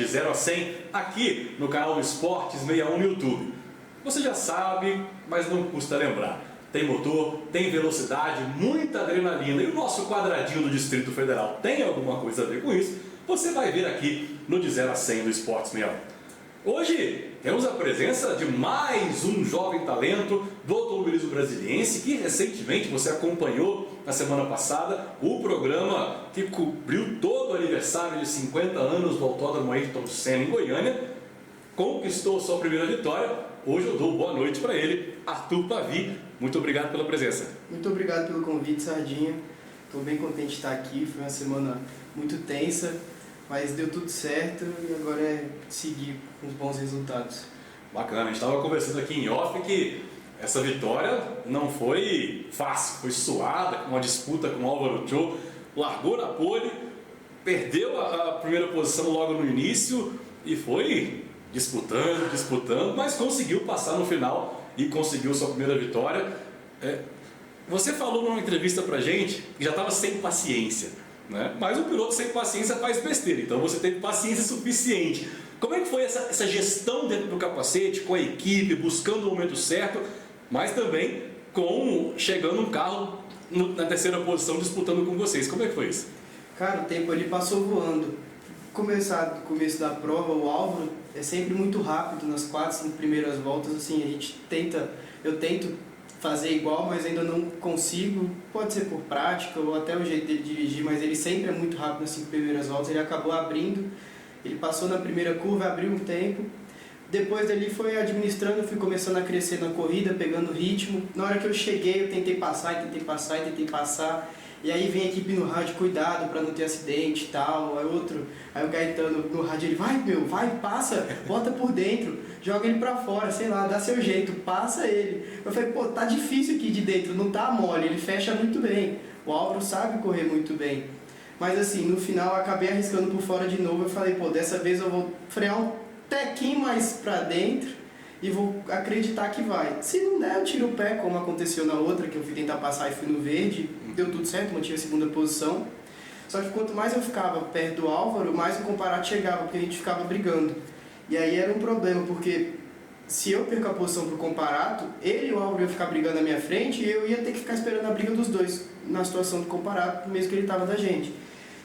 0 a 100 aqui no canal do Esportes 61 no YouTube. Você já sabe, mas não custa lembrar. Tem motor, tem velocidade, muita adrenalina e o nosso quadradinho do Distrito Federal tem alguma coisa a ver com isso? Você vai ver aqui no de 0 a 100 do Esportes 61. Hoje temos a presença de mais um jovem talento do automobilismo brasiliense que recentemente você acompanhou na semana passada o programa que cobriu todo o aniversário de 50 anos do Autódromo Ayrton Senna em Goiânia. Conquistou sua primeira vitória. Hoje eu dou boa noite para ele, Arthur Pavy. Muito obrigado pela presença. Muito obrigado pelo convite, Sardinha. Estou bem contente de estar aqui. Foi uma semana muito tensa, mas deu tudo certo e agora é seguir com os bons resultados. Bacana, a gente estava conversando aqui em off que essa vitória não foi fácil, foi suada, com uma disputa com o Álvaro Cho, largou na pole, perdeu a primeira posição logo no início e foi disputando, mas conseguiu passar no final e conseguiu sua primeira vitória. Você falou numa entrevista pra gente que já estava sem paciência, né? Mas um piloto sem paciência faz besteira, então você teve paciência suficiente. Como é que foi essa gestão dentro do capacete, com a equipe, buscando o momento certo, mas também chegando um carro na terceira posição disputando com vocês? Como é que foi isso? Cara, o tempo ali passou voando. No começo da prova, o Álvaro é sempre muito rápido nas 4, 5 primeiras voltas. Assim, eu tento fazer igual, mas ainda não consigo. Pode ser por prática ou até o jeito dele dirigir, mas ele sempre é muito rápido nas 5 primeiras voltas. Ele acabou abrindo, ele passou na primeira curva, abriu um tempo. Depois dali foi administrando, eu fui começando a crescer na corrida, pegando ritmo. Na hora que eu cheguei, eu tentei passar. E aí vem a equipe no rádio, cuidado para não ter acidente e tal. Aí o Gaetano no rádio, ele vai, passa, bota por dentro, joga ele para fora, sei lá, dá seu jeito, passa ele. Eu falei, pô, tá difícil aqui de dentro, não tá mole, ele fecha muito bem. O Álvaro sabe correr muito bem. Mas assim, no final eu acabei arriscando por fora de novo. Eu falei, pô, dessa vez eu vou frear um tequinho mais para dentro e vou acreditar que vai. Se não der, eu tiro o pé, como aconteceu na outra, que eu fui tentar passar e fui no verde. Deu tudo certo, mantive a segunda posição. Só que quanto mais eu ficava perto do Álvaro, mais o Comparato chegava, porque a gente ficava brigando. E aí era um problema, porque se eu perco a posição pro Comparato, ele e o Álvaro iam ficar brigando na minha frente e eu ia ter que ficar esperando a briga dos dois, na situação do Comparato, mesmo que ele estava da gente.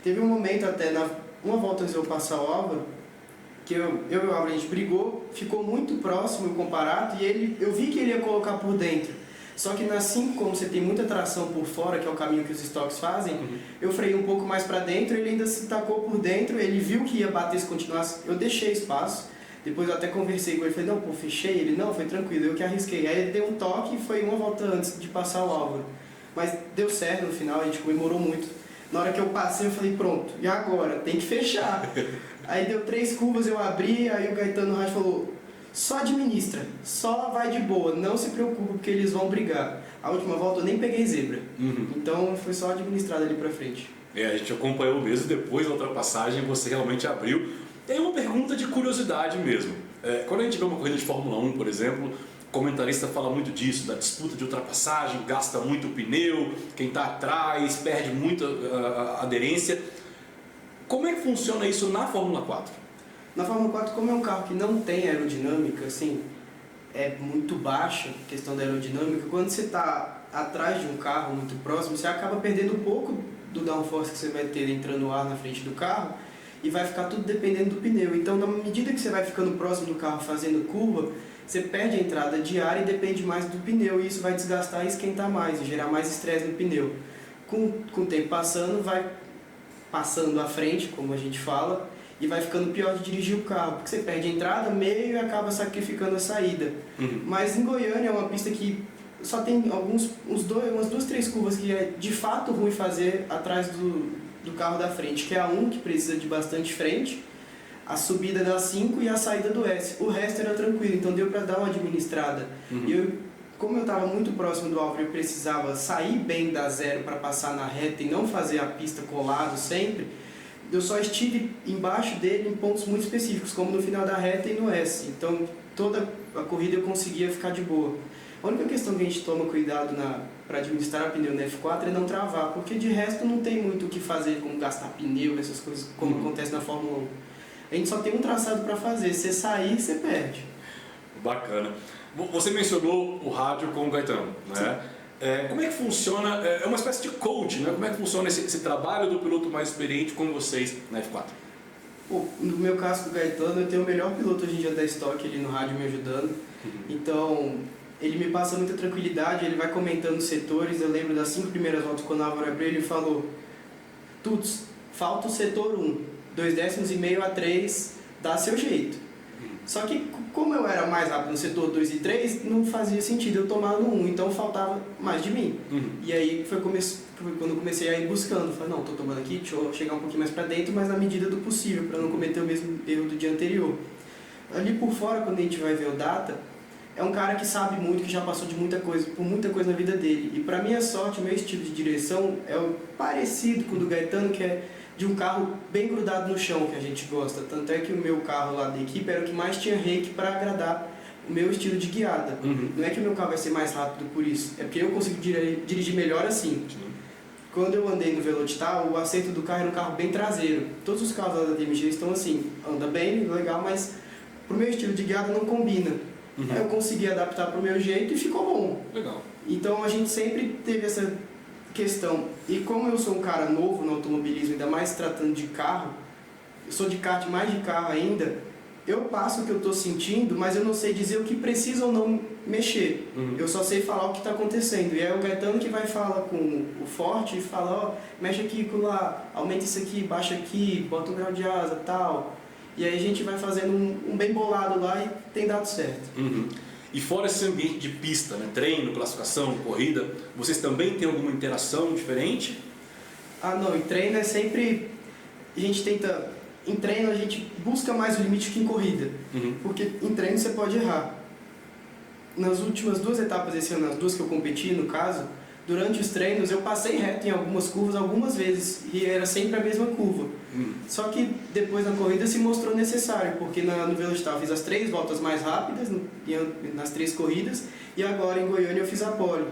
Teve um momento até, uma volta antes de eu passar o Álvaro, que eu e o Álvaro, a gente brigou, ficou muito próximo o Comparato e eu vi que ele ia colocar por dentro. Só que na 5, como você tem muita tração por fora, que é o caminho que os estoques fazem, eu freiei um pouco mais para dentro, ele ainda se tacou por dentro, ele viu que ia bater se continuasse, eu deixei espaço, depois eu até conversei com ele, falei, não, pô, fechei, ele, não, foi tranquilo, eu que arrisquei. Aí ele deu um toque e foi uma volta antes de passar o Álvaro. Mas deu certo no final, a gente comemorou muito. Na hora que eu passei, eu falei, pronto, e agora? Tem que fechar. Aí deu 3 curvas, eu abri, aí o Gaetano no rádio falou, só administra, só vai de boa, não se preocupa porque eles vão brigar. A última volta eu nem peguei zebra, então foi só administrado ali pra frente. A gente acompanhou mesmo, depois da ultrapassagem você realmente abriu. Tem uma pergunta de curiosidade mesmo. Quando a gente vê uma corrida de Fórmula 1, por exemplo, o comentarista fala muito disso, da disputa de ultrapassagem, gasta muito o pneu, quem está atrás perde muita aderência. Como é que funciona isso na Fórmula 4? Na Fórmula 4, como é um carro que não tem aerodinâmica, assim, é muito baixa a questão da aerodinâmica, quando você está atrás de um carro muito próximo, você acaba perdendo um pouco do downforce que você vai ter entrando ar na frente do carro e vai ficar tudo dependendo do pneu. Então, na medida que você vai ficando próximo do carro fazendo curva, você perde a entrada de ar e depende mais do pneu, e isso vai desgastar e esquentar mais, e gerar mais estresse no pneu. Com o tempo passando, vai passando à frente, como a gente fala, e vai ficando pior de dirigir o carro, porque você perde a entrada, meio e acaba sacrificando a saída. Mas em Goiânia é uma pista que só tem umas 2, 3 curvas que é de fato ruim fazer atrás do carro da frente, que é a 1, que precisa de bastante frente, a subida da 5 e a saída do S. O resto era tranquilo, então deu para dar uma administrada. Como eu estava muito próximo do Álvaro e precisava sair bem da 0 para passar na reta e não fazer a pista colado sempre, eu só estive embaixo dele em pontos muito específicos, como no final da reta e no S. Então, toda a corrida eu conseguia ficar de boa. A única questão que a gente toma cuidado para administrar pneu no F4 é não travar, porque de resto não tem muito o que fazer, como gastar pneu, essas coisas, como acontece na Fórmula 1. A gente só tem um traçado para fazer, se você sair, você perde. Bacana. Você mencionou o rádio com o Gaetano, né? Como é que funciona, é uma espécie de coach, né? Como é que funciona esse trabalho do piloto mais experiente com vocês na F4? Pô, no meu caso com o Gaetano, eu tenho o melhor piloto hoje em dia da Stock ali no rádio me ajudando. Então, ele me passa muita tranquilidade, ele vai comentando os setores. Eu lembro das 5 primeiras voltas quando o Álvaro abriu, ele falou: Tuts, falta o setor 1, 2 décimos e meio a 3, dá seu jeito. Só que como eu era mais rápido no setor 2 e 3, não fazia sentido eu tomar no 1, então faltava mais de mim. E aí foi quando eu comecei a ir buscando. Falei, não, tô tomando aqui, deixa eu chegar um pouquinho mais pra dentro, mas na medida do possível, para não cometer o mesmo erro do dia anterior. Ali por fora, quando a gente vai ver o Data, é um cara que sabe muito, que já passou de por muita coisa na vida dele. E para minha sorte, o meu estilo de direção é parecido com o do Gaetano, que é de um carro bem grudado no chão, que a gente gosta. Tanto é que o meu carro lá da equipe era o que mais tinha rake para agradar o meu estilo de guiada. Não é que o meu carro vai ser mais rápido por isso, é porque eu consigo dirigir melhor assim. Quando eu andei no Velocitar, o acerto do carro era um carro bem traseiro. Todos os carros lá da DMG estão assim, anda bem, legal, mas pro meu estilo de guiada não combina. Aí eu consegui adaptar pro meu jeito e ficou bom. Legal. Então a gente sempre teve essa questão. E como eu sou um cara novo no automobilismo, ainda mais tratando de carro, eu sou de kart, mais de carro ainda, eu passo o que eu estou sentindo, mas eu não sei dizer o que precisa ou não mexer. Eu só sei falar o que está acontecendo. E é o Gaetano que vai falar com o Forte e fala, ó, mexe aqui, lá, aumenta isso aqui, baixa aqui, bota um grau de asa, tal. E aí a gente vai fazendo um bem bolado lá e tem dado certo. E fora esse ambiente de pista, né? Treino, classificação, corrida, vocês também têm alguma interação diferente? Ah, não, em treino é sempre... A gente tenta... Em treino a gente busca mais o limite que em corrida. Porque em treino você pode errar. Nas últimas 2 etapas desse ano, as 2 que eu competi, no caso, durante os treinos eu passei reto em algumas curvas algumas vezes. E era sempre a mesma curva. Só que depois na corrida se mostrou necessário, porque no Velocitar eu fiz as 3 voltas mais rápidas nas 3 corridas, e agora em Goiânia eu fiz a pole.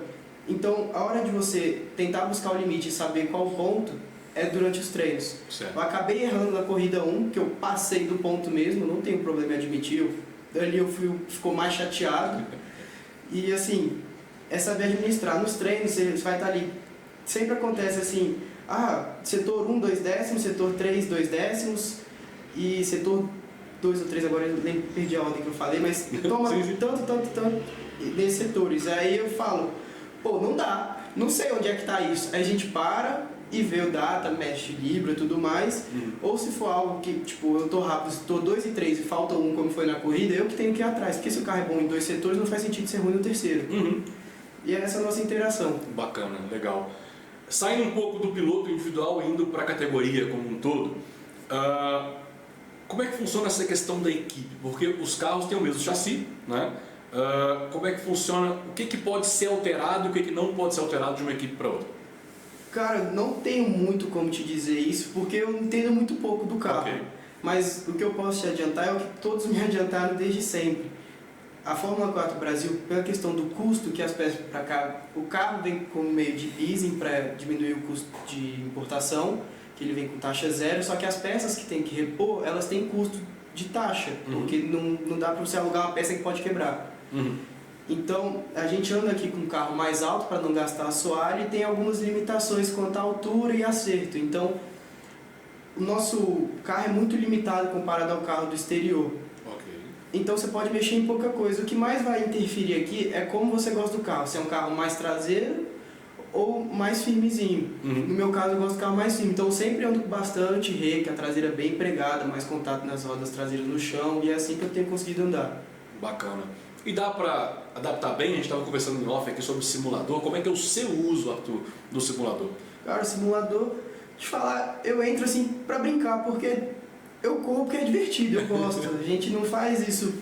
Então a hora de você tentar buscar o limite e saber qual ponto é durante os treinos. Certo. Eu acabei errando na corrida 1, que eu passei do ponto mesmo, não tenho problema em admitir, ali ficou mais chateado. E assim, é saber administrar. Nos treinos você vai estar ali, sempre acontece assim, setor 1, 2 décimos, setor 3, 2 décimos, e setor 2 ou 3, agora eu nem perdi a ordem que eu falei, mas toma tanto nesses setores. Aí eu falo, pô, não dá, não sei onde é que está isso. Aí a gente para e vê o data, mexe Libra e tudo mais. Ou se for algo que, tipo, eu tô rápido, estou 2 e 3 e falta 1 como foi na corrida, eu que tenho que ir atrás. Porque se o carro é bom em 2 setores, não faz sentido ser ruim no terceiro. E é essa a nossa interação. Bacana, legal. Saindo um pouco do piloto individual e indo para a categoria como um todo, como é que funciona essa questão da equipe? Porque os carros têm o mesmo chassi, né? Como é que funciona? O que pode ser alterado e o que não pode ser alterado de uma equipe para outra? Cara, não tenho muito como te dizer isso, porque eu entendo muito pouco do carro. Mas o que eu posso te adiantar é o que todos me adiantaram desde sempre. A Fórmula 4 Brasil, pela questão do custo que as peças para cá, o carro vem como meio de leasing para diminuir o custo de importação, que ele vem com taxa zero, só que as peças que tem que repor, elas têm custo de taxa, porque não dá para você alugar uma peça que pode quebrar. Então, a gente anda aqui com um carro mais alto para não gastar assoalho e tem algumas limitações quanto à altura e acerto. Então, o nosso carro é muito limitado comparado ao carro do exterior. Então você pode mexer em pouca coisa. O que mais vai interferir aqui é como você gosta do carro. Se é um carro mais traseiro ou mais firmezinho. No meu caso eu gosto do carro mais firme. Então eu sempre ando com bastante rake, a traseira bem empregada, mais contato nas rodas traseiras no chão, e é assim que eu tenho conseguido andar. Bacana. E dá para adaptar bem? A gente estava conversando em off aqui sobre o simulador. Como é que é o seu uso, Arthur, do simulador? Cara, o simulador, te falar, eu entro assim pra brincar, porque eu corro porque é divertido, eu gosto. A gente não faz isso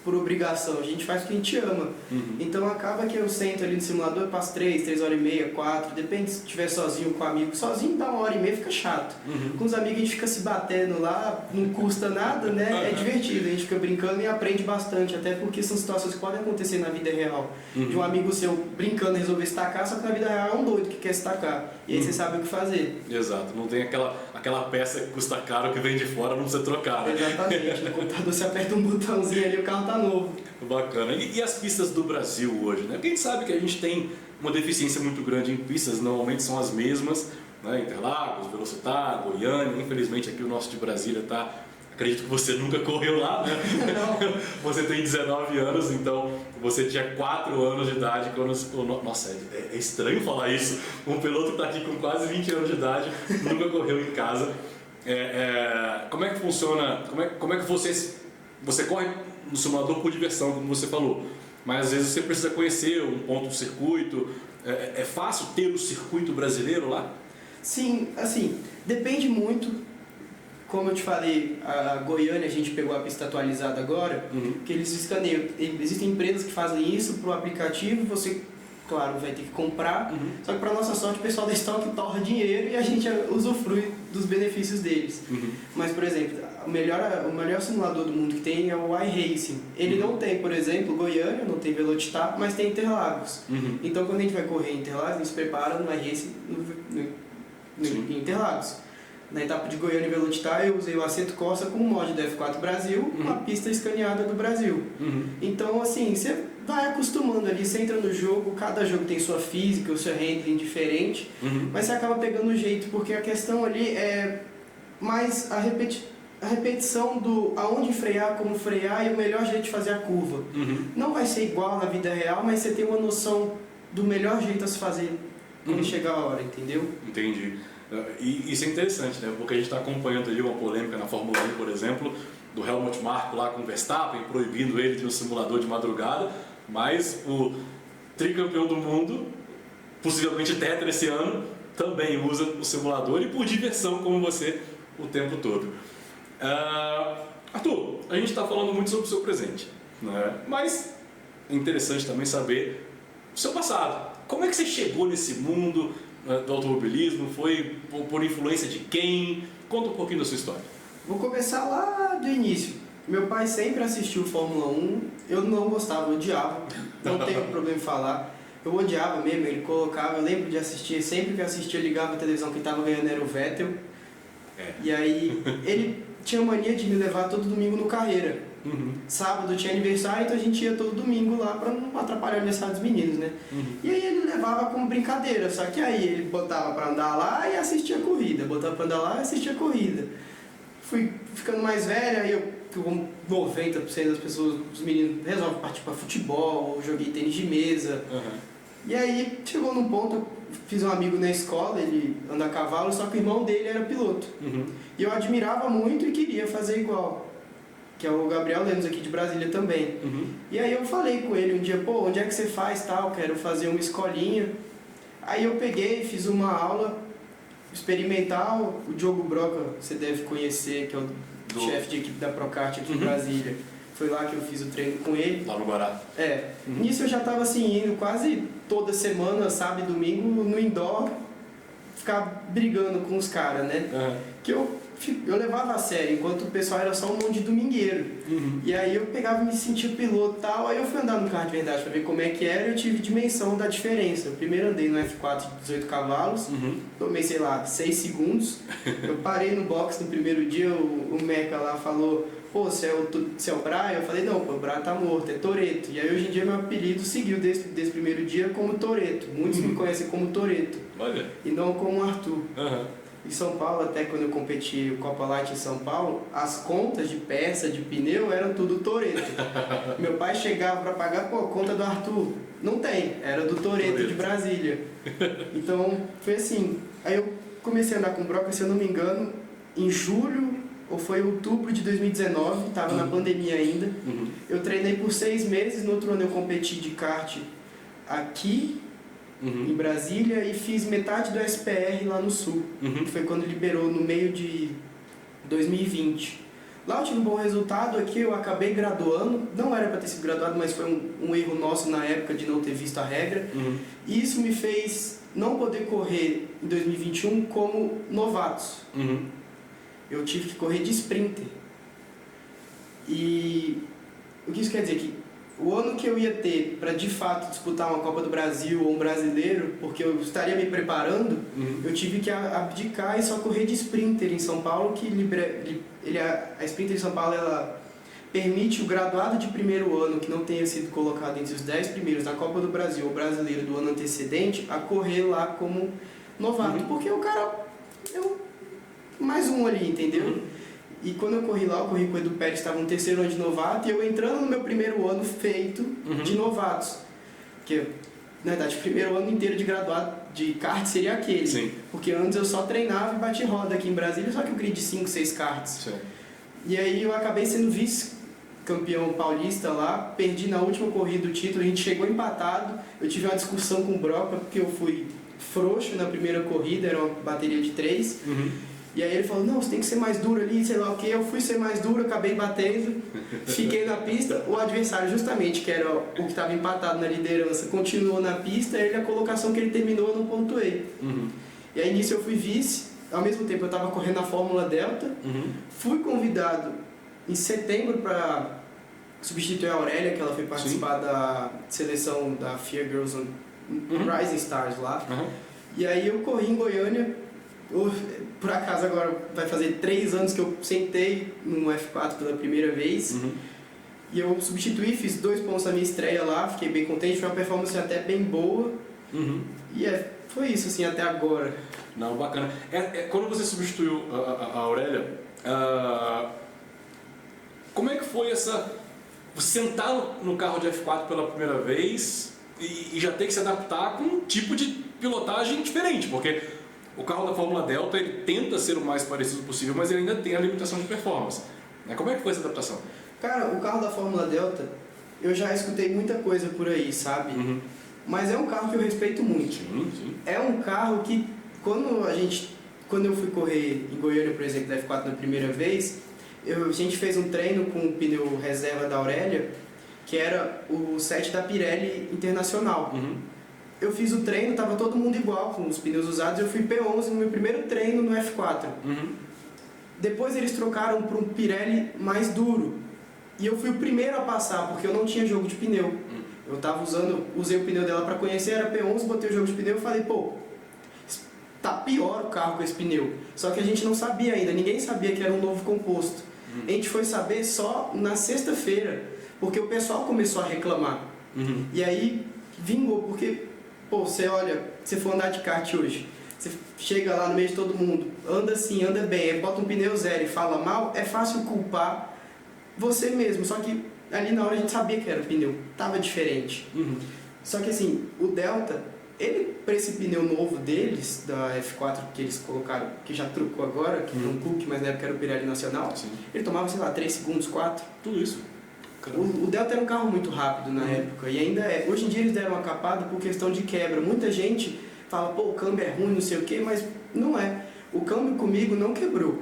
por obrigação, a gente faz porque a gente ama. Então acaba que eu sento ali no simulador, passo 3 horas e meia, 4, depende se estiver sozinho com amigo. Sozinho dá 1h30, fica chato. Com os amigos a gente fica se batendo lá, não custa nada, né? É divertido, a gente fica brincando e aprende bastante, até porque são situações que podem acontecer na vida real. De um amigo seu brincando resolver se tacar, só que na vida real é um doido que quer se tacar. E aí você sabe o que fazer. Exato, não tem aquela peça que custa caro que vem de fora, não precisa trocar, né? Exatamente, no computador você aperta um botãozinho ali e o carro tá novo. Bacana. E as pistas do Brasil hoje, né? Porque a gente sabe que a gente tem uma deficiência muito grande em pistas, normalmente são as mesmas, né? Interlagos, Velocitar, Goiânia, infelizmente aqui o nosso de Brasília está... Acredito que você nunca correu lá, né? Não. Você tem 19 anos, então você tinha 4 anos de idade quando... Nossa, é estranho falar isso. Um piloto que está aqui com quase 20 anos de idade, nunca correu em casa. Como é que funciona? Como é que você corre no simulador por diversão, como você falou? Mas às vezes você precisa conhecer um ponto do circuito. É fácil ter o circuito brasileiro lá? Sim, assim, depende muito. Como eu te falei, a Goiânia, a gente pegou a pista atualizada agora, que eles escaneiam. Existem empresas que fazem isso para o aplicativo, você, claro, vai ter que comprar, só que para nossa sorte o pessoal da Stock torra dinheiro e a gente usufrui dos benefícios deles. Mas, por exemplo, o melhor simulador do mundo que tem é o iRacing. Ele não tem, por exemplo, Goiânia, não tem Velocitar, mas tem Interlagos. Então, quando a gente vai correr em Interlagos, a gente se prepara no iRacing em Interlagos. Na etapa de Goiânia e Velocitar, eu usei o Assetto Corsa com o mod do F4 Brasil, uma pista escaneada do Brasil. Então, assim, você vai acostumando ali, você entra no jogo, cada jogo tem sua física, o seu handling diferente, mas você acaba pegando o jeito, porque a questão ali é mais a repetição do aonde frear, como frear e o melhor jeito de fazer a curva. Não vai ser igual na vida real, mas você tem uma noção do melhor jeito a se fazer quando chegar a hora, entendeu? Entendi. E isso é interessante, né? Porque a gente está acompanhando ali uma polêmica na Fórmula 1, por exemplo, do Helmut Marko lá com o Verstappen, proibindo ele de um simulador de madrugada, mas o tricampeão do mundo, possivelmente tetra esse ano, também usa o simulador e por diversão como você o tempo todo. Arthur, a gente está falando muito sobre o seu presente, né? Mas é interessante também saber o seu passado. Como é que você chegou nesse mundo do automobilismo? Foi por influência de quem? Conta um pouquinho da sua história. Vou começar lá do início. Meu pai sempre assistiu Fórmula 1, eu não gostava, eu odiava, não tenho problema em falar. Eu odiava mesmo, ele colocava, eu lembro de assistir, sempre que assistia eu ligava a televisão, quem estava ganhando era o Vettel. E aí ele tinha mania de me levar todo domingo no Carreira. Sábado tinha aniversário, então a gente ia todo domingo lá pra não atrapalhar o aniversário dos meninos, né? E aí ele levava como brincadeira, só que aí ele botava pra andar lá e assistia a corrida, botava pra andar lá e assistia a corrida. Fui ficando mais velho, aí como 90% das pessoas, os meninos resolvem partir pra futebol, eu joguei tênis de mesa. E aí chegou num ponto, eu fiz um amigo na escola, ele anda a cavalo, só que o irmão dele era piloto. E eu admirava muito e queria fazer igual. Que é o Gabriel Lemos aqui de Brasília também. E aí eu falei com ele um dia, pô, onde é que você faz tal? Quero fazer uma escolinha. Aí eu peguei, fiz uma aula experimental, o Diogo Broca, você deve conhecer, que é o chefe de equipe da Procart aqui em Brasília. Foi lá que eu fiz o treino com ele. Lá no Guará. Nisso eu já estava assim, indo quase toda semana, sábado e domingo, no indoor, ficar brigando com os caras, né? Que eu levava a sério, enquanto o pessoal era só um monte de domingueiro. E aí eu pegava e me sentia piloto e tal, aí eu fui andar no carro de verdade para ver como é que era e eu tive dimensão da diferença. Eu primeiro andei no F4 de 18 cavalos, tomei, sei lá, 6 segundos. Eu parei no box no primeiro dia, o Meca lá falou, pô, você é o Brian? Eu falei, não, pô, o Brian tá morto, é Toretto. E aí hoje em dia meu apelido seguiu desse primeiro dia como Toretto. Muitos me conhecem como Toretto. Olha. E não como Arthur. Em São Paulo, até quando eu competi o Copa Light em São Paulo, as contas de peça, de pneu, eram tudo Toretto. Meu pai chegava para pagar, pô, conta do Arthur. Não tem, era do Toretto de Brasília. Então, foi assim. Aí eu comecei a andar com broca, se eu não me engano, em julho ou foi outubro de 2019, estava na pandemia ainda. Eu treinei por 6 meses, no outro ano eu competi de kart aqui, em Brasília, e fiz metade do SPR lá no Sul, que foi quando liberou no meio de 2020. Lá eu tive um bom resultado, aqui eu acabei graduando, não era para ter sido graduado, mas foi um erro nosso na época de não ter visto a regra. E isso me fez não poder correr em 2021 como novatos. Eu tive que correr de sprinter. E o que isso quer dizer? Que o ano que eu ia ter para de fato disputar uma Copa do Brasil ou um brasileiro, porque eu estaria me preparando, eu tive que abdicar e só correr de sprinter em São Paulo, que a sprinter em São Paulo ela permite o graduado de primeiro ano que não tenha sido colocado entre os 10 primeiros na Copa do Brasil ou brasileiro do ano antecedente a correr lá como novato, porque o cara mais um ali, entendeu? E quando eu corri lá, eu corri com o Edu Pérez, estava no terceiro ano de novato, e eu entrando no meu primeiro ano feito de novatos. Que, na verdade, o primeiro ano inteiro de graduado de kart seria aquele. Sim. Porque antes eu só treinava e bati roda aqui em Brasília, só que eu queria de 5, 6 karts. Sim. E aí eu acabei sendo vice-campeão paulista lá, perdi na última corrida do título, a gente chegou empatado, eu tive uma discussão com o Broca, porque eu fui frouxo na primeira corrida, era uma bateria de 3. E aí ele falou, não, você tem que ser mais duro ali, sei lá o que. Eu fui ser mais duro, acabei batendo, fiquei na pista. O adversário justamente, que era o que estava empatado na liderança, continuou na pista, e a colocação que ele terminou eu não pontuei. E aí nisso eu fui vice, ao mesmo tempo eu estava correndo a Fórmula Delta, fui convidado em setembro para substituir a Aurélia, que ela foi participar da seleção da FIA Girls Rising Stars lá. E aí eu corri em Goiânia. Por acaso agora vai fazer 3 anos que eu sentei no F4 pela primeira vez. E eu substituí, fiz 2 pontos na minha estreia lá, fiquei bem contente, foi uma performance até bem boa. E foi isso assim até agora. Não, bacana. Quando você substituiu a Aurélia, como é que foi você sentar no carro de F4 pela primeira vez e já ter que se adaptar com um tipo de pilotagem diferente? Porque o carro da Fórmula Delta ele tenta ser o mais parecido possível, mas ele ainda tem a limitação de performance. Como é que foi essa adaptação? Cara, o carro da Fórmula Delta, eu já escutei muita coisa por aí, sabe? Mas é um carro que eu respeito muito. Sim. É um carro que, quando eu fui correr em Goiânia, por exemplo, da F4 na primeira vez, a gente fez um treino com o pneu reserva da Aurélia, que era o set da Pirelli Internacional. Eu fiz o treino, estava todo mundo igual, com os pneus usados, eu fui P11 no meu primeiro treino no F4. Depois eles trocaram para um Pirelli mais duro. E eu fui o primeiro a passar, porque eu não tinha jogo de pneu. Eu usei o pneu dela para conhecer, era P11, botei o jogo de pneu e falei, pô, tá pior o carro com esse pneu. Só que a gente não sabia ainda, ninguém sabia que era um novo composto. A gente foi saber só na sexta-feira, porque o pessoal começou a reclamar. E aí vingou, porque... Pô, você for andar de kart hoje, você chega lá no meio de todo mundo, anda assim, anda bem, aí bota um pneu zero e fala mal, é fácil culpar você mesmo, só que ali na hora a gente sabia que era o pneu, tava diferente. Só que assim, o Delta, ele, para esse pneu novo deles, da F4 que eles colocaram, que já trocou agora, que é um Cook, mas na época era o Pirelli Nacional, ele tomava, sei lá, 3 segundos, 4. Tudo isso. O Delta era um carro muito rápido na época e ainda é. Hoje em dia eles deram uma capada por questão de quebra. Muita gente fala, pô, o câmbio é ruim, não sei o que, mas não é. O câmbio comigo não quebrou.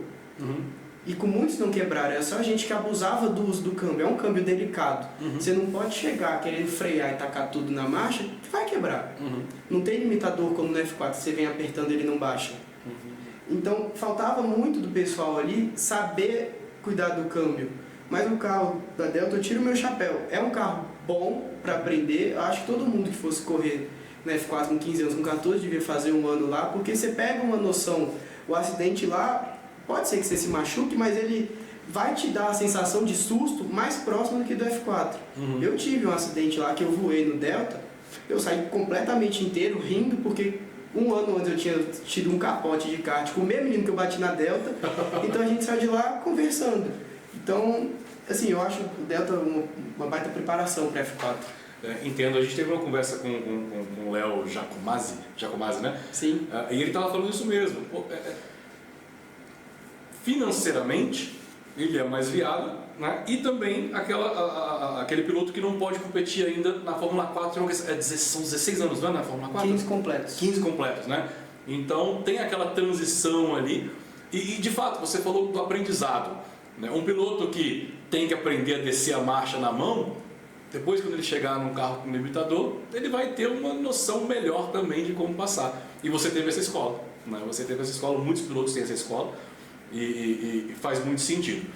E com muitos não quebraram. É só a gente que abusava do uso do câmbio. É um câmbio delicado. Você não pode chegar querendo frear e tacar tudo na marcha, que vai quebrar. Não tem limitador como no F4, você vem apertando ele não baixa. Então faltava muito do pessoal ali saber cuidar do câmbio. Mas o carro da Delta, eu tiro o meu chapéu. É um carro bom para aprender. Eu acho que todo mundo que fosse correr na F4 com 15 anos, com 14, devia fazer um ano lá, porque você pega uma noção. O acidente lá, pode ser que você se machuque, mas ele vai te dar a sensação de susto mais próximo do que do F4. Eu tive um acidente lá que eu voei no Delta, eu saí completamente inteiro rindo, porque um ano antes eu tinha tido um capote de kart com o mesmo menino que eu bati na Delta, então a gente saiu de lá conversando. Então, assim, eu acho o Delta uma baita preparação para F4. Entendo, a gente teve uma conversa com o Léo Giacomazzi, né? Sim. E ele estava falando isso mesmo. Financeiramente, ele é mais viável, né? E também aquele piloto que não pode competir ainda na Fórmula 4, são 16 anos, não é, na Fórmula 4? 15 completos. 15 completos, né? Então tem aquela transição ali. E de fato, você falou do aprendizado. né? Um piloto que tem que aprender a descer a marcha na mão, depois quando ele chegar num carro com limitador, ele vai ter uma noção melhor também de como passar. E você teve essa escola, né? Você teve essa escola, muitos pilotos têm essa escola e faz muito sentido.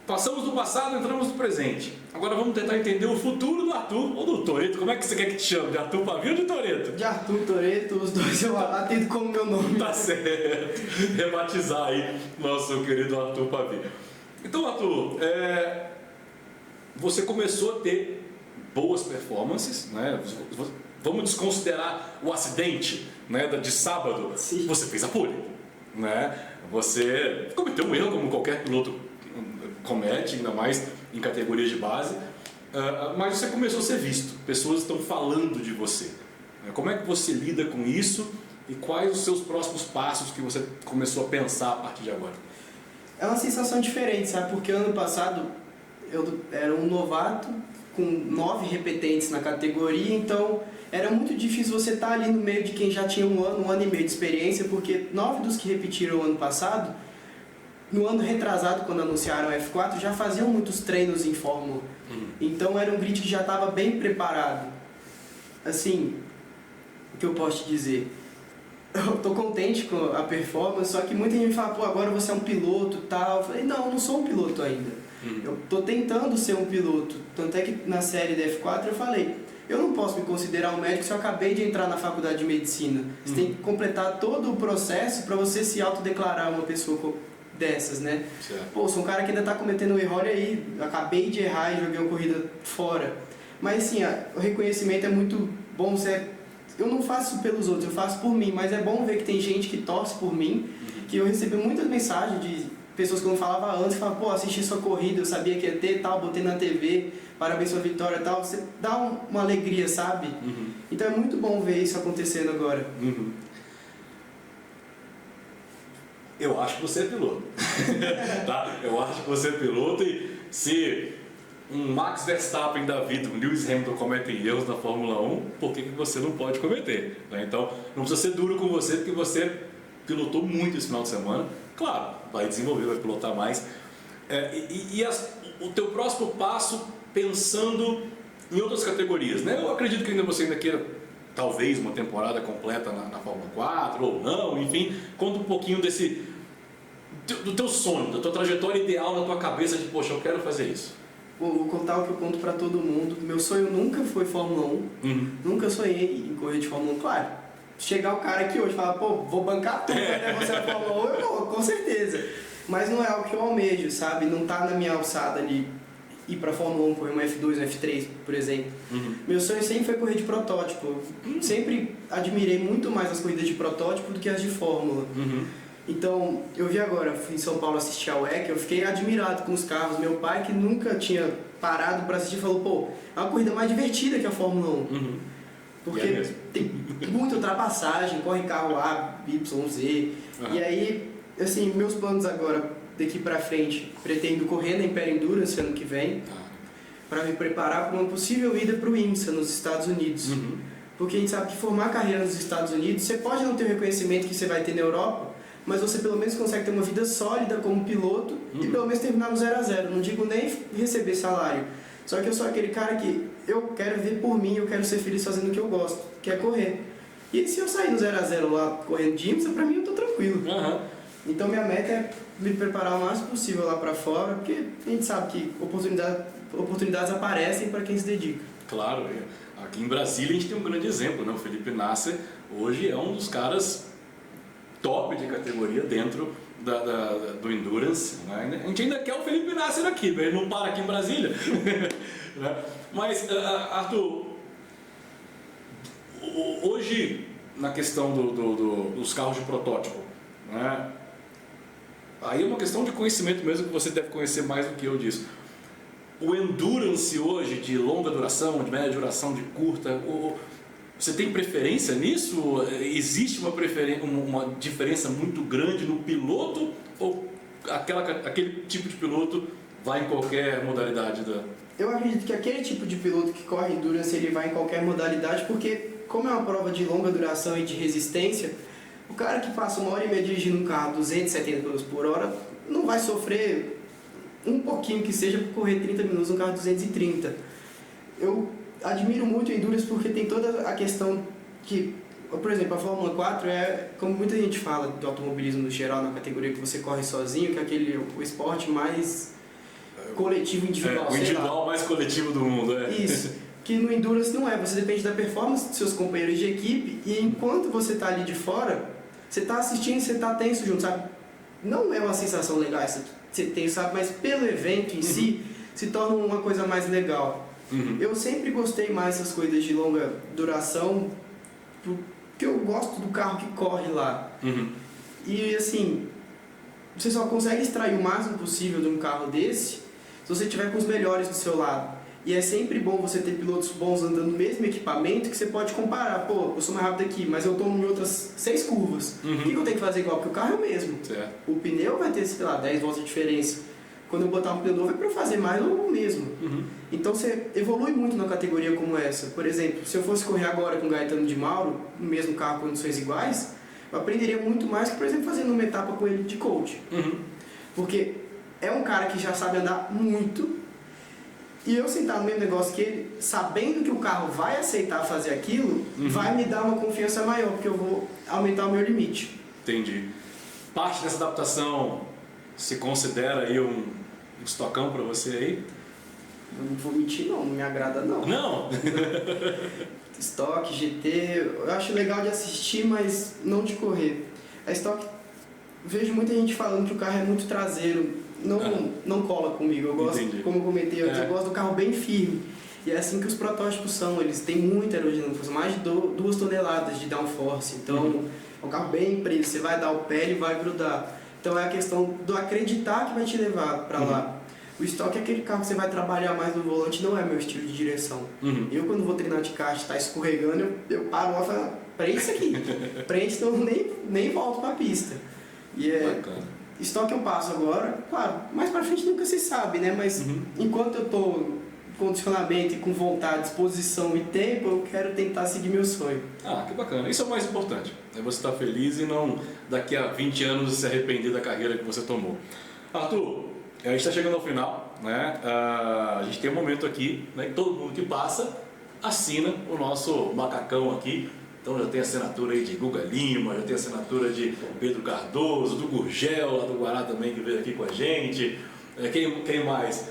Passamos do passado, entramos no presente. Agora vamos tentar entender o futuro do Arthur ou do Toretto. Como é que você quer que te chame? De Arthur Pavio ou de Toretto? De Arthur, Toretto, os dois eu atendo como meu nome. Tá certo. Rebatizar aí nosso querido Arthur Pavio. Então, Arthur, você começou a ter boas performances, né? Vamos desconsiderar o acidente, né, de sábado. Sim. Você fez a pole, né? Você cometeu um erro como qualquer piloto comete, ainda mais em categorias de base, mas você começou a ser visto, pessoas estão falando de você. Como é que você lida com isso e quais os seus próximos passos que você começou a pensar a partir de agora? É uma sensação diferente, sabe? Porque ano passado eu era um novato com 9 repetentes na categoria, então era muito difícil você estar ali no meio de quem já tinha um ano e meio de experiência, porque 9 dos que repetiram ano passado, no ano retrasado, quando anunciaram o F4, já faziam muitos treinos em Fórmula. Então era um grid que já estava bem preparado. Assim, o que eu posso te dizer? Eu tô contente com a performance, só que muita gente fala, pô, agora você é um piloto e tal. Eu falei, não, eu não sou um piloto ainda. Eu tô tentando ser um piloto. Tanto é que na série da F4 eu falei, eu não posso me considerar um médico se eu acabei de entrar na faculdade de medicina. Você tem que completar todo o processo para você se autodeclarar uma pessoa dessas, né? Certo. Pô, sou um cara que ainda tá cometendo um erro, olha aí, acabei de errar e joguei uma corrida fora. Mas assim, o reconhecimento é muito bom. Eu não faço isso pelos outros, eu faço por mim, mas é bom ver que tem gente que torce por mim, que eu recebi muitas mensagens de pessoas que eu não falava antes, que falavam, pô, assisti sua corrida, eu sabia que ia ter tal, botei na TV, parabéns pela vitória e tal. Você dá uma alegria, sabe? Então é muito bom ver isso acontecendo agora. Eu acho que você é piloto. Tá? Eu acho que você é piloto e se um Max Verstappen da vida, um Lewis Hamilton cometem erros na Fórmula 1, por que você não pode cometer? Né? Então, não precisa ser duro com você, porque você pilotou muito esse final de semana. Claro, vai desenvolver, vai pilotar mais. O teu próximo passo pensando em outras categorias, né? Eu acredito que você ainda queira talvez uma temporada completa na Fórmula 4 ou não, enfim, conta um pouquinho do teu sonho, da tua trajetória ideal na tua cabeça de, poxa, eu quero fazer isso. Vou contar o que eu conto pra todo mundo. Meu sonho nunca foi Fórmula 1, nunca sonhei em correr de Fórmula 1, claro. Chegar o cara aqui hoje e falar, pô, vou bancar tudo, né? Você é Fórmula 1, eu vou, com certeza. Mas não é algo que eu almejo, sabe? Não tá na minha alçada ali ir pra Fórmula 1, correr um F2, um F3, por exemplo. Meu sonho sempre foi correr de protótipo. Eu sempre admirei muito mais as corridas de protótipo do que as de Fórmula. Então, eu vi agora, fui em São Paulo assistir a WEC, eu fiquei admirado com os carros. Meu pai, que nunca tinha parado para assistir, falou, pô, é uma corrida mais divertida que a Fórmula 1. Porque tem muita ultrapassagem, corre carro A, Y, Z. E aí, assim, meus planos agora, daqui pra frente, pretendo correr na Imperial Endurance ano que vem, para me preparar para uma possível ida para o IMSA nos Estados Unidos. Porque a gente sabe que formar carreira nos Estados Unidos, você pode não ter o reconhecimento que você vai ter na Europa, mas você pelo menos consegue ter uma vida sólida como piloto e pelo menos terminar no 0 a 0. Não digo nem receber salário. Só que eu sou aquele cara que eu quero ver por mim, eu quero ser feliz fazendo o que eu gosto, que é correr. E se eu sair no 0 a 0 lá correndo de IMSA, pra mim eu tô tranquilo. Então minha meta é me preparar o máximo possível lá pra fora, porque a gente sabe que oportunidades aparecem para quem se dedica. Claro, aqui em Brasília a gente tem um grande exemplo, né? O Felipe Nasser hoje é um dos caras top de categoria dentro do Endurance, né? A gente ainda quer o Felipe Nasser aqui, ele não para aqui em Brasília. Mas, Arthur, hoje na questão dos carros de protótipo, né? Aí é uma questão de conhecimento mesmo, que você deve conhecer mais do que eu disso. O Endurance hoje, de longa duração, de média duração, de curta, você tem preferência nisso? Existe uma diferença muito grande no piloto? Ou aquele tipo de piloto vai em qualquer modalidade da... Eu acredito que aquele tipo de piloto que corre Endurance, ele vai em qualquer modalidade, porque como é uma prova de longa duração e de resistência, o cara que passa 1h30 dirigindo um carro a 270 km por hora, não vai sofrer um pouquinho que seja por correr 30 minutos no carro 230. Eu admiro muito o Endurance porque tem toda a questão que, por exemplo, a Fórmula 4 é, como muita gente fala do automobilismo no geral, na categoria que você corre sozinho, que é o esporte mais coletivo, individual. O individual mais coletivo do mundo, Isso. Que no Endurance não é. Você depende da performance dos seus companheiros de equipe e enquanto você está ali de fora, você está assistindo e você está tenso junto, sabe? Não é uma sensação legal essa você tem, sabe? Mas pelo evento em si, se torna uma coisa mais legal. Eu sempre gostei mais dessas coisas de longa duração, porque eu gosto do carro que corre lá. E assim, você só consegue extrair o máximo possível de um carro desse se você tiver com os melhores do seu lado. E é sempre bom você ter pilotos bons andando no mesmo equipamento que você pode comparar. Pô, eu sou mais rápido aqui, mas eu estou em outras 6 curvas. O que eu tenho que fazer igual? Porque o carro é o mesmo. Certo. O pneu vai ter, sei lá, 10 voltas de diferença. Quando eu botar um pneu novo é para eu fazer mais ou o mesmo. Então você evolui muito numa categoria como essa. Por exemplo, se eu fosse correr agora com o Gaetano de Mauro, no mesmo carro, condições iguais, eu aprenderia muito mais que, por exemplo, fazendo uma etapa com ele de coach. Porque é um cara que já sabe andar muito. E eu sentar no mesmo negócio que ele, sabendo que o carro vai aceitar fazer aquilo, vai me dar uma confiança maior, porque eu vou aumentar o meu limite. Entendi. Parte dessa adaptação se considera aí um estocão para você aí? Eu não vou mentir não me agrada não. Não? Stock, GT, eu acho legal de assistir, mas não de correr. A Stock, vejo muita gente falando que o carro é muito traseiro. Não cola comigo, eu gosto, como eu comentei antes, eu gosto do carro bem firme. E é assim que os protótipos são, eles têm muita aerodinâmica, mais de 2 toneladas de downforce. Então é um carro bem preso, você vai dar o pé e vai grudar. Então é a questão do acreditar que vai te levar para lá. O Stock é aquele carro que você vai trabalhar mais no volante, não é meu estilo de direção. Eu quando vou treinar de kart, está escorregando, eu paro lá e falo, prende isso aqui, prende, então nem volto para a pista. E Bacana. Stock eu passo agora, claro, mais pra frente nunca se sabe, né? Mas enquanto eu tô com condicionamento e com vontade, disposição e tempo, eu quero tentar seguir meu sonho. Ah, que bacana. Isso é o mais importante. É você estar feliz e não daqui a 20 anos se arrepender da carreira que você tomou. Arthur, a gente está chegando ao final, né? A gente tem um momento aqui, né, que todo mundo que passa assina o nosso macacão aqui. Então já tem assinatura aí de Guga Lima, já tem assinatura de Pedro Cardoso, do Gurgel, lá do Guará também, que veio aqui com a gente. Quem mais?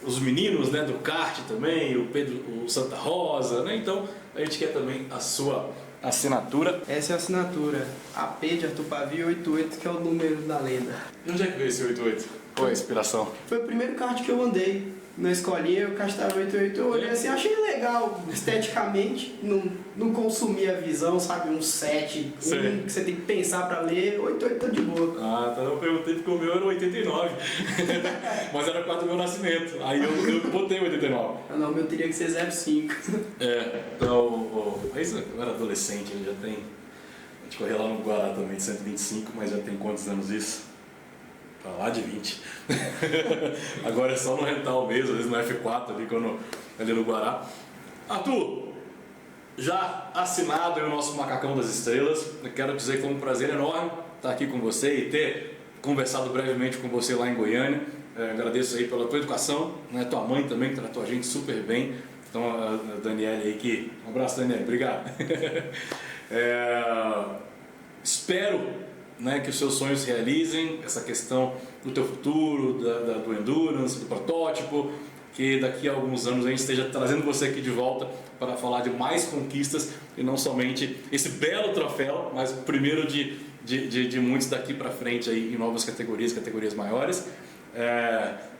Os meninos, né, do kart também, o Santa Rosa, né? Então a gente quer também a sua assinatura. Essa é a assinatura, AP de Arthur Pavio 88, que é o número da lenda. E onde é que veio esse 88? Qual é a inspiração? Foi o primeiro kart que eu andei. Na escolinha, o kart estava 88, eu olhei assim, achei legal esteticamente, não consumi a visão, sabe, um 7, que você tem que pensar pra ler, 88 tá de boa. Ah, então eu perguntei porque o meu era 89, mas era quase o meu nascimento, aí eu botei 89. Ah não, o meu teria que ser 05. Então, eu era adolescente, ele já tem, a gente corria lá no Guará também, de 125, mas já tem quantos anos isso? Pra lá de 20. Agora é só no rental mesmo, às vezes no F4 ali no Guará. Arthur, já assinado aí o nosso Macacão das Estrelas, eu quero dizer que foi um prazer enorme estar aqui com você e ter conversado brevemente com você lá em Goiânia. Agradeço aí pela tua educação, né? Tua mãe também que tratou a gente super bem. Então a Daniela aí um abraço, Daniela, obrigado. Espero, né, que os seus sonhos se realizem, essa questão do teu futuro, do endurance, do protótipo, que daqui a alguns anos a gente esteja trazendo você aqui de volta para falar de mais conquistas e não somente esse belo troféu, mas o primeiro de muitos daqui para frente aí em novas categorias maiores.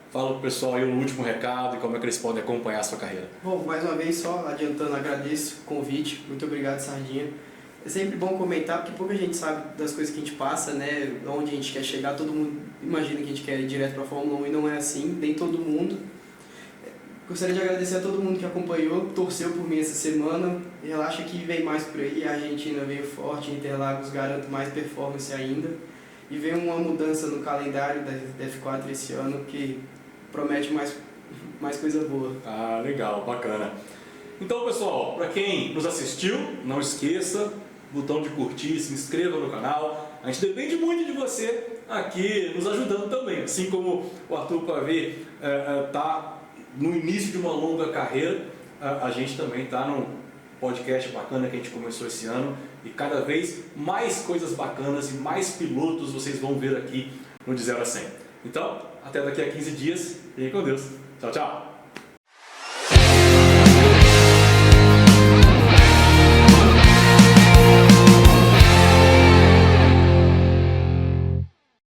Fala pro pessoal aí o último recado e como é que eles podem acompanhar a sua carreira. Bom, mais uma vez só adiantando, agradeço o convite, muito obrigado, Sardinha. É sempre bom comentar, porque pouca gente sabe das coisas que a gente passa, né? Onde a gente quer chegar, todo mundo imagina que a gente quer ir direto para a Fórmula 1 e não é assim, nem todo mundo. Gostaria de agradecer a todo mundo que acompanhou, torceu por mim essa semana. Relaxa que vem mais por aí, a Argentina veio forte, Interlagos garante mais performance ainda. E vem uma mudança no calendário da F4 esse ano que promete mais coisa boa. Ah, legal, bacana. Então, pessoal, para quem nos assistiu, não esqueça, botão de curtir, se inscreva no canal, A gente depende muito de você aqui nos ajudando também. Assim como o Arthur Pavê está no início de uma longa carreira, a gente também está num podcast bacana que a gente começou esse ano e cada vez mais coisas bacanas e mais pilotos vocês vão ver aqui no De 0 a 100. Então, até daqui a 15 dias. Fiquem com Deus. Tchau, tchau.